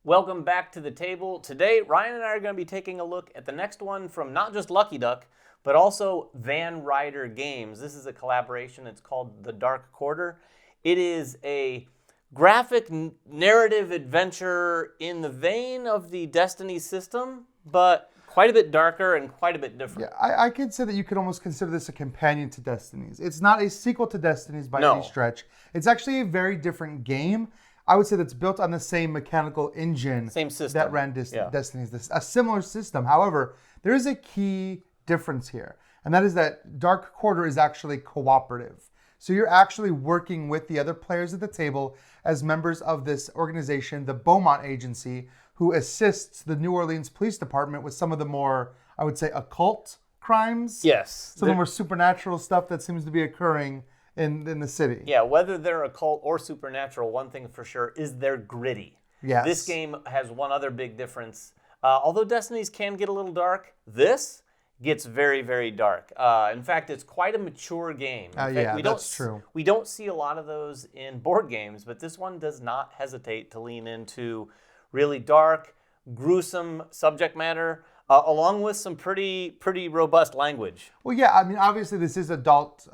Welcome back to the table. Today, Ryan and I are going to be taking a look at the next one from not just Lucky Duck, but also Van Ryder Games. This is a collaboration. It's called The Dark Quarter. It is a graphic narrative adventure in the vein of the Destinies system, but quite a bit darker and quite a bit different. Yeah, I could say that you could almost consider this a companion to Destinies. It's not a sequel to Destinies by any stretch. It's actually a very different game. I would say that's built on the same mechanical engine Same system. that ran Destinies. A similar system. However, there is a key difference here, and that is that Dark Quarter is actually cooperative. So you're actually working with the other players at the table as members of this organization, the Beaumont Agency, who assists the New Orleans Police Department with some of the more, I would say, occult crimes. Yes. Some of the more supernatural stuff that seems to be occurring in the city. Yeah, whether they're occult or supernatural, one thing for sure is they're gritty. Yes. This game has one other big difference. Although Destinies can get a little dark, this gets very, very dark. In fact, it's quite a mature game. That's true. We don't see a lot of those in board games, but this one does not hesitate to lean into really dark, gruesome subject matter, along with some pretty robust language. Well, yeah, I mean, obviously this is adult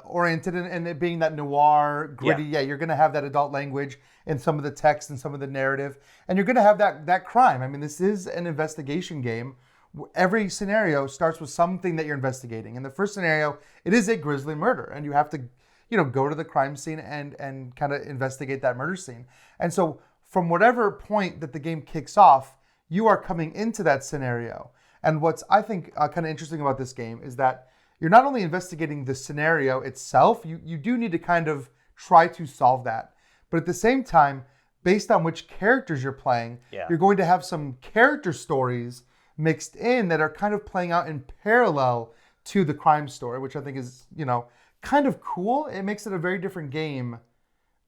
oriented, and it being that noir, gritty, you're going to have that adult language in some of the text and some of the narrative, and you're going to have that crime. I mean, this is an investigation game. Every scenario starts with something that you're investigating. In the first scenario, it is a grisly murder, and you have to, go to the crime scene and kind of investigate that murder scene. And so from whatever point that the game kicks off, you are coming into that scenario. And what's, I think, kind of interesting about this game is that you're not only investigating the scenario itself, you do need to kind of try to solve that. But at the same time, based on which characters you're playing, you're going to have some character stories mixed in that are kind of playing out in parallel to the crime story, which I think is, kind of cool. It makes it a very different game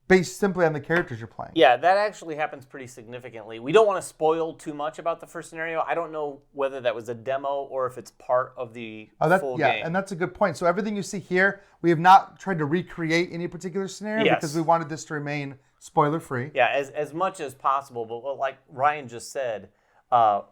based simply on the characters you're playing. Yeah, that actually happens pretty significantly. We don't want to spoil too much about the first scenario. I don't know whether that was a demo or if it's part of the full game. Yeah, and that's a good point. So everything you see here, we have not tried to recreate any particular scenario because we wanted this to remain spoiler-free. Yeah, as much as possible. But like Ryan just said,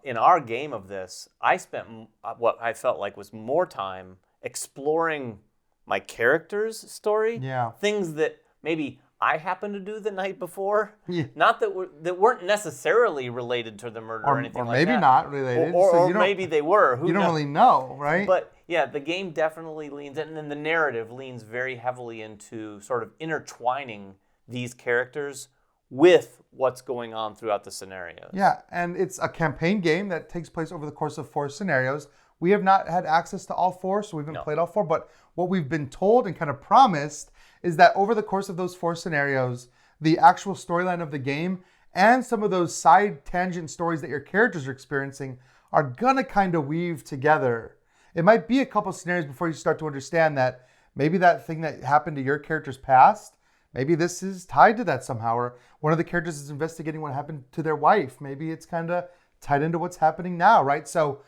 in our game of this, I spent what I felt like was more time exploring my character's story. Yeah. Things that maybe I happened to do the night before, not that weren't necessarily related to the murder or anything like that. Or maybe not related. Or maybe they were. You don't really know, right? But yeah, the game definitely leans in, and then the narrative leans very heavily into sort of intertwining these characters with what's going on throughout the scenarios. Yeah, and it's a campaign game that takes place over the course of 4 scenarios. We have not had access to all 4, so we haven't played all 4, but what we've been told and kind of promised is that over the course of those 4 scenarios, the actual storyline of the game and some of those side tangent stories that your characters are experiencing are gonna kind of weave together. It might be a couple scenarios before you start to understand that maybe that thing that happened to your character's past, maybe this is tied to that somehow, or one of the characters is investigating what happened to their wife. Maybe it's kind of tied into what's happening now, right? So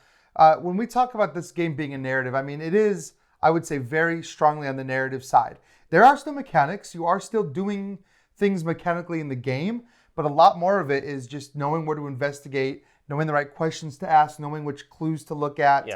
when we talk about this game being a narrative, I mean, it is, I would say, very strongly on the narrative side. There are still mechanics. You are still doing things mechanically in the game, but a lot more of it is just knowing where to investigate, knowing the right questions to ask, knowing which clues to look at,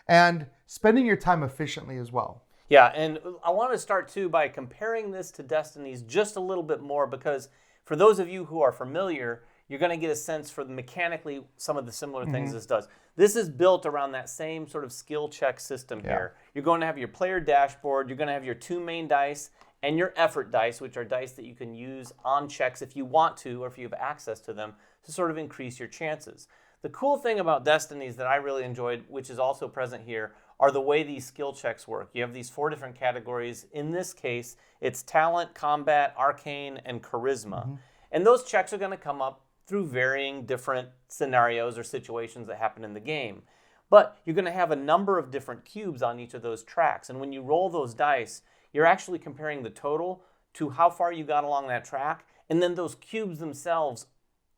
and spending your time efficiently as well. Yeah, and I want to start, too, by comparing this to Destinies just a little bit more, because for those of you who are familiar, you're going to get a sense for mechanically some of the similar things this does. This is built around that same sort of skill check system here. You're going to have your player dashboard, you're going to have your 2 main dice, and your effort dice, which are dice that you can use on checks if you want to, or if you have access to them, to sort of increase your chances. The cool thing about Destinies that I really enjoyed, which is also present here, are the way these skill checks work. You have these 4 different categories. In this case, it's talent, combat, arcane, and charisma. And those checks are going to come up through varying different scenarios or situations that happen in the game. But you're going to have a number of different cubes on each of those tracks. And when you roll those dice, you're actually comparing the total to how far you got along that track. And then those cubes themselves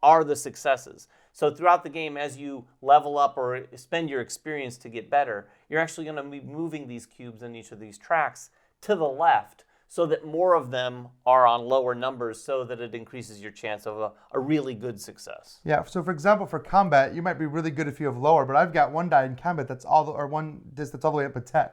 are the successes. So throughout the game, as you level up or spend your experience to get better, you're actually going to be moving these cubes in each of these tracks to the left so that more of them are on lower numbers so that it increases your chance of a really good success. Yeah, so for example, for combat, you might be really good if you have lower, but I've got one die in combat that's one disc that's all the way up to 10.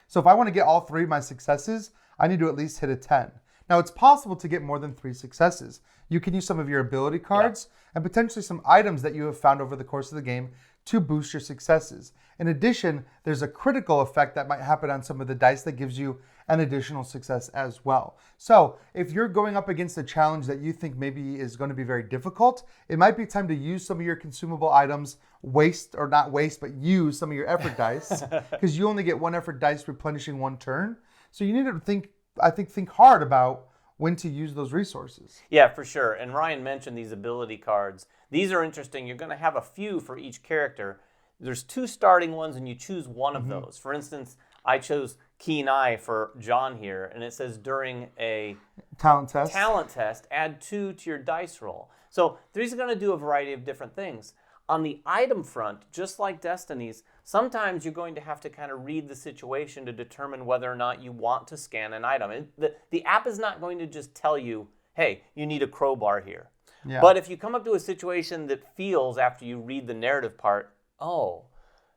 So if I want to get all 3 of my successes, I need to at least hit a 10. Now, it's possible to get more than 3 successes. You can use some of your ability cards and potentially some items that you have found over the course of the game to boost your successes. In addition, there's a critical effect that might happen on some of the dice that gives you an additional success as well. So if you're going up against a challenge that you think maybe is going to be very difficult, it might be time to use some of your consumable items, use some of your effort dice, because you only get 1 effort dice replenishing 1 turn. So you need to think hard about when to use those resources. Yeah, for sure. And Ryan mentioned these ability cards. These are interesting. You're going to have a few for each character. There's 2 starting ones, and you choose one of those. For instance, I chose Keen Eye for John here, and it says during a talent test, add 2 to your dice roll. So these are going to do a variety of different things. On the item front, just like Destinies, sometimes you're going to have to kind of read the situation to determine whether or not you want to scan an item. The app is not going to just tell you, hey, you need a crowbar here. Yeah. But if you come up to a situation that feels, after you read the narrative part, oh,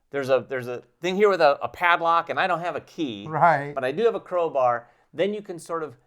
there's a thing here with a padlock and I don't have a key, right, but I do have a crowbar, then you can sort of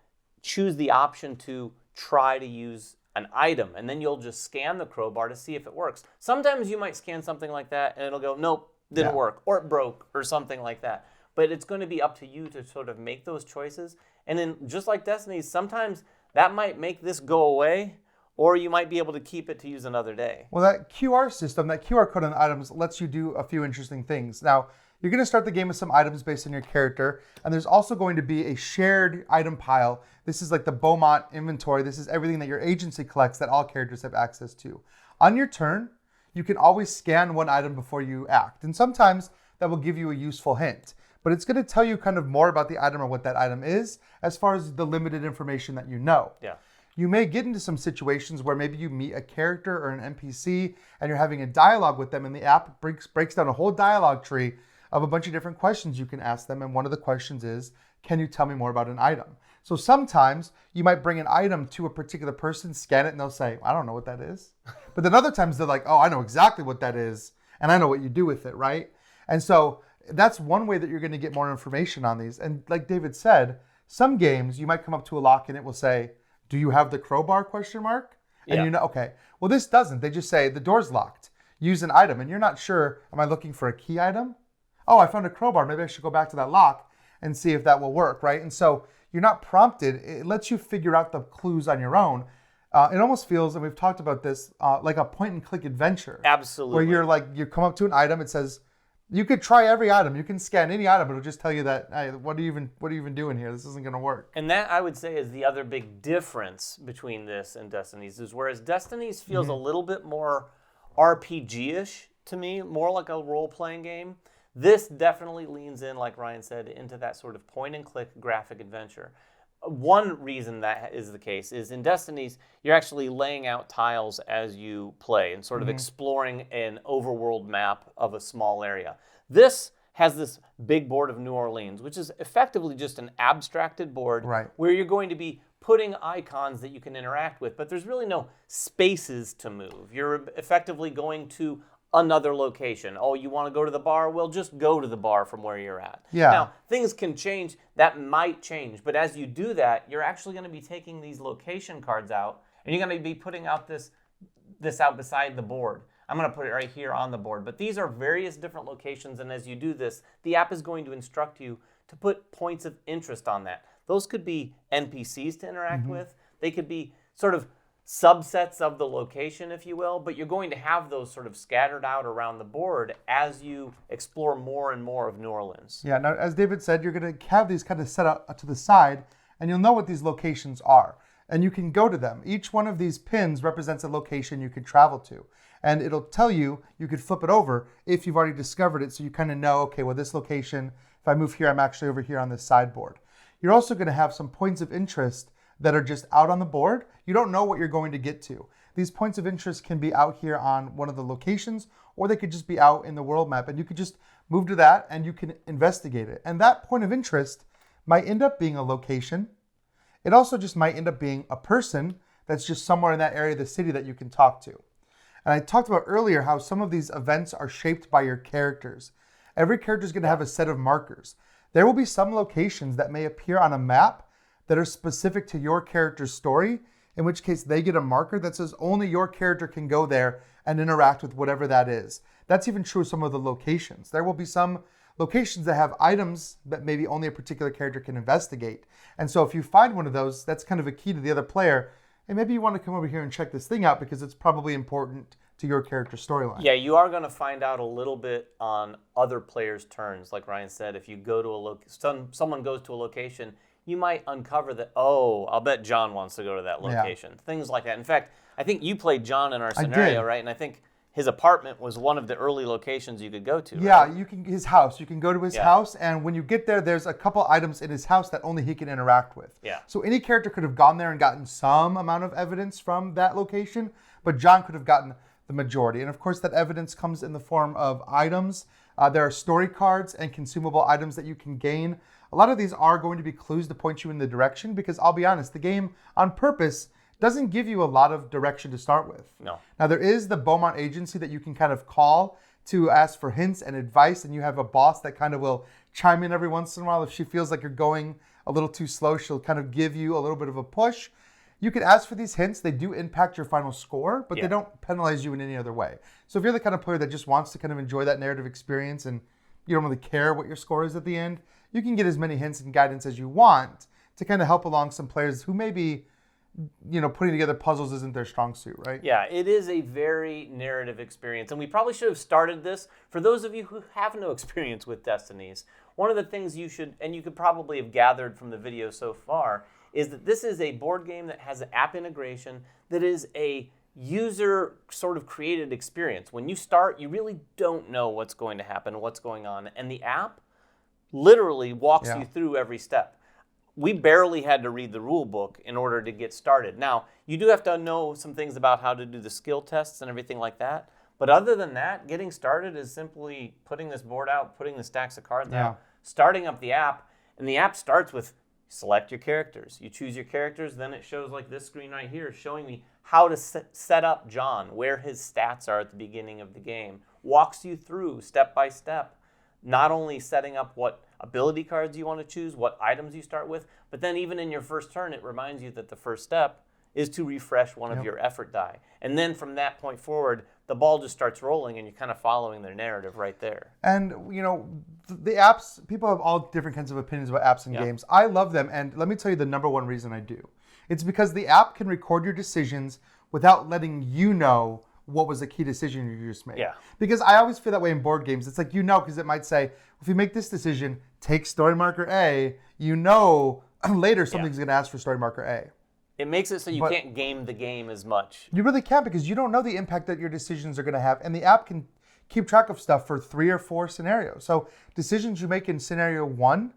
choose the option to try to use an item, and then you'll just scan the crowbar to see if it works. Sometimes you might scan something like that and it'll go, nope, didn't work, or it broke, or something like that. But it's going to be up to you to sort of make those choices. And then just like Destinies, sometimes that might make this go away, or you might be able to keep it to use another day. Well, that QR system, that QR code on items lets you do a few interesting things. Now, you're going to start the game with some items based on your character, and there's also going to be a shared item pile. This is like the Beaumont inventory. This is everything that your agency collects that all characters have access to. On your turn, you can always scan one item before you act, and sometimes that will give you a useful hint. But it's going to tell you kind of more about the item or what that item is as far as the limited information that you know. Yeah. You may get into some situations where maybe you meet a character or an NPC and you're having a dialogue with them, and the app breaks down a whole dialogue tree of a bunch of different questions you can ask them. And one of the questions is, can you tell me more about an item? So sometimes you might bring an item to a particular person, scan it, and they'll say, I don't know what that is. But then other times they're like, oh, I know exactly what that is, and I know what you do with it, right? And so that's one way that you're going to get more information on these. And like David said, some games you might come up to a lock and it will say, do you have the crowbar, ? And you know, okay, well, this doesn't. They just say the door's locked. Use an item. And you're not sure, am I looking for a key item? Oh, I found a crowbar. Maybe I should go back to that lock and see if that will work, right? And so you're not prompted. It lets you figure out the clues on your own. It almost feels, and we've talked about this, like a point and click adventure. Absolutely. Where you're like, you come up to an item, it says, you could try every item. You can scan any item, but it'll just tell you that, hey, what are you even doing here? This isn't going to work. And that, I would say, is the other big difference between this and Destinies, is whereas Destinies feels a little bit more RPG-ish to me, more like a role-playing game, this definitely leans in, like Ryan said, into that sort of point-and-click graphic adventure. One reason that is the case is in Destinies, you're actually laying out tiles as you play and sort of exploring an overworld map of a small area. This has this big board of New Orleans, which is effectively just an abstracted board where you're going to be putting icons that you can interact with, but there's really no spaces to move. You're effectively going to another location. Oh, you want to go to the bar? Well, just go to the bar from where you're at. Yeah. Now, things can change. That might change. But as you do that, you're actually going to be taking these location cards out, and you're going to be putting out this out beside the board. I'm going to put it right here on the board. But these are various different locations, and as you do this, the app is going to instruct you to put points of interest on that. Those could be NPCs to interact with. They could be sort of subsets of the location, if you will, but you're going to have those sort of scattered out around the board as you explore more and more of New Orleans. Yeah, now as David said, you're going to have these kind of set up to the side, and you'll know what these locations are, and you can go to them. Each one of these pins represents a location you could travel to, and it'll tell you, you could flip it over if you've already discovered it, so you kind of know, okay, well, this location, if I move here, I'm actually over here on this sideboard. You're also going to have some points of interest that are just out on the board. You don't know what you're going to get to. These points of interest can be out here on one of the locations, or they could just be out in the world map, and you could just move to that and you can investigate it. And that point of interest might end up being a location, It also just might end up being a person that's just somewhere in that area of the city that you can talk to. And I talked about earlier how some of these events are shaped by your characters. Every character is going to have a set of markers. There will be some locations that may appear on a map that are specific to your character's story, in which case they get a marker that says only your character can go there and interact with whatever that is. That's even true of some of the locations. There will be some locations that have items that maybe only a particular character can investigate. And so if you find one of those, that's kind of a key to the other player. And maybe you want to come over here and check this thing out because it's probably important to your character's storyline. Yeah, you are going to find out a little bit on other players' turns. Like Ryan said, if you go to a someone goes to a location, you might uncover that, oh, I'll bet John wants to go to that location. Yeah. Things like that. In fact, I think you played John in our scenario, right? And I think his apartment was one of the early locations you could go to. Yeah, right? His house. You can go to his house, and when you get there, there's a couple items in his house that only he can interact with. Yeah. So any character could have gone there and gotten some amount of evidence from that location, but John could have gotten the majority. And of course, that evidence comes in the form of items. There are story cards and consumable items that you can gain. A lot of these are going to be clues to point you in the direction because I'll be honest, the game on purpose doesn't give you a lot of direction to start with. No. Now, there is the Beaumont agency that you can kind of call to ask for hints and advice, and you have a boss that kind of will chime in every once in a while. If she feels like you're going a little too slow, she'll kind of give you a little bit of a push. You could ask for these hints. They do impact your final score, but they don't penalize you in any other way. So if you're the kind of player that just wants to kind of enjoy that narrative experience and you don't really care what your score is at the end, you can get as many hints and guidance as you want to kind of help along some players who may be, putting together puzzles isn't their strong suit, right? Yeah, it is a very narrative experience. And we probably should have started this. For those of you who have no experience with Destinies, one of the things you should, and you could probably have gathered from the video so far, is that this is a board game that has an app integration that is a user sort of created experience. When you start, you really don't know what's going to happen, what's going on. And the app literally walks you through every step. We barely had to read the rule book in order to get started. Now, you do have to know some things about how to do the skill tests and everything like that. But other than that, getting started is simply putting this board out, putting the stacks of cards out, starting up the app. And the app starts with select your characters. You choose your characters, then it shows like this screen right here showing me how to set up John, where his stats are at the beginning of the game. Walks you through step by step, not only setting up what ability cards you want to choose, what items you start with, but then even in your first turn, it reminds you that the first step is to refresh one of your effort die. And then from that point forward, the ball just starts rolling and you're kind of following their narrative right there. And, the apps, people have all different kinds of opinions about apps and games. I love them, and let me tell you the number one reason I do. It's because the app can record your decisions without letting you know what was a key decision you just made. Yeah. Because I always feel that way in board games. It's like, because it might say, if you make this decision, take story marker A, later something's going to ask for story marker A. It makes it so you can't game the game as much. You really can't because you don't know the impact that your decisions are going to have. And the app can keep track of stuff for 3 or 4 scenarios. So decisions you make in scenario 1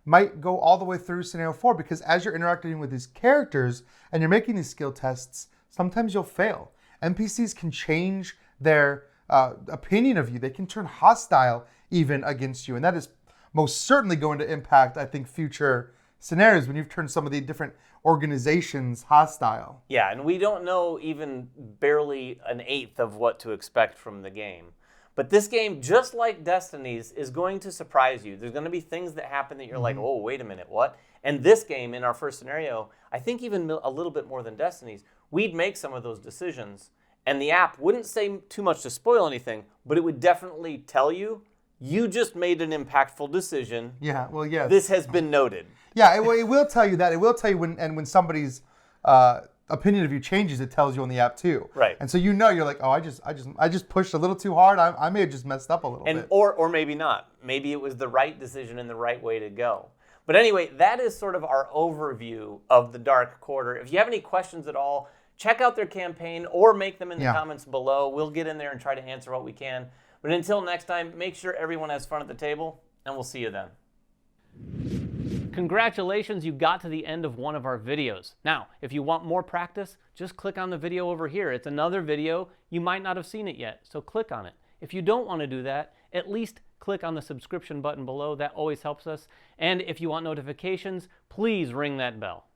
might go all the way through scenario 4 because as you're interacting with these characters and you're making these skill tests, sometimes you'll fail. NPCs can change their opinion of you. They can turn hostile even against you. And that is most certainly going to impact, I think, future scenarios when you've turned some of the different organizations hostile. Yeah, and we don't know even barely an eighth of what to expect from the game. But this game, just like Destinies, is going to surprise you. There's going to be things that happen that you're like, oh, wait a minute, what? And this game, in our first scenario, I think even a little bit more than Destinies, we'd make some of those decisions, and the app wouldn't say too much to spoil anything, but it would definitely tell you, you just made an impactful decision. Yeah, well, yeah. This has been noted. Yeah, it will tell you that. It will tell you when somebody's opinion of you changes, it tells you on the app too. Right. And so you're like, oh, I just pushed a little too hard. I may have just messed up a little bit. Or maybe not. Maybe it was the right decision and the right way to go. But anyway, that is sort of our overview of the Dark Quarter. If you have any questions at all, check out their campaign or make them in the comments below. We'll get in there and try to answer what we can. But until next time, make sure everyone has fun at the table, and we'll see you then. Congratulations, you got to the end of one of our videos. Now, if you want more practice, just click on the video over here. It's another video. You might not have seen it yet, so click on it. If you don't want to do that, at least click on the subscription button below. That always helps us. And if you want notifications, please ring that bell.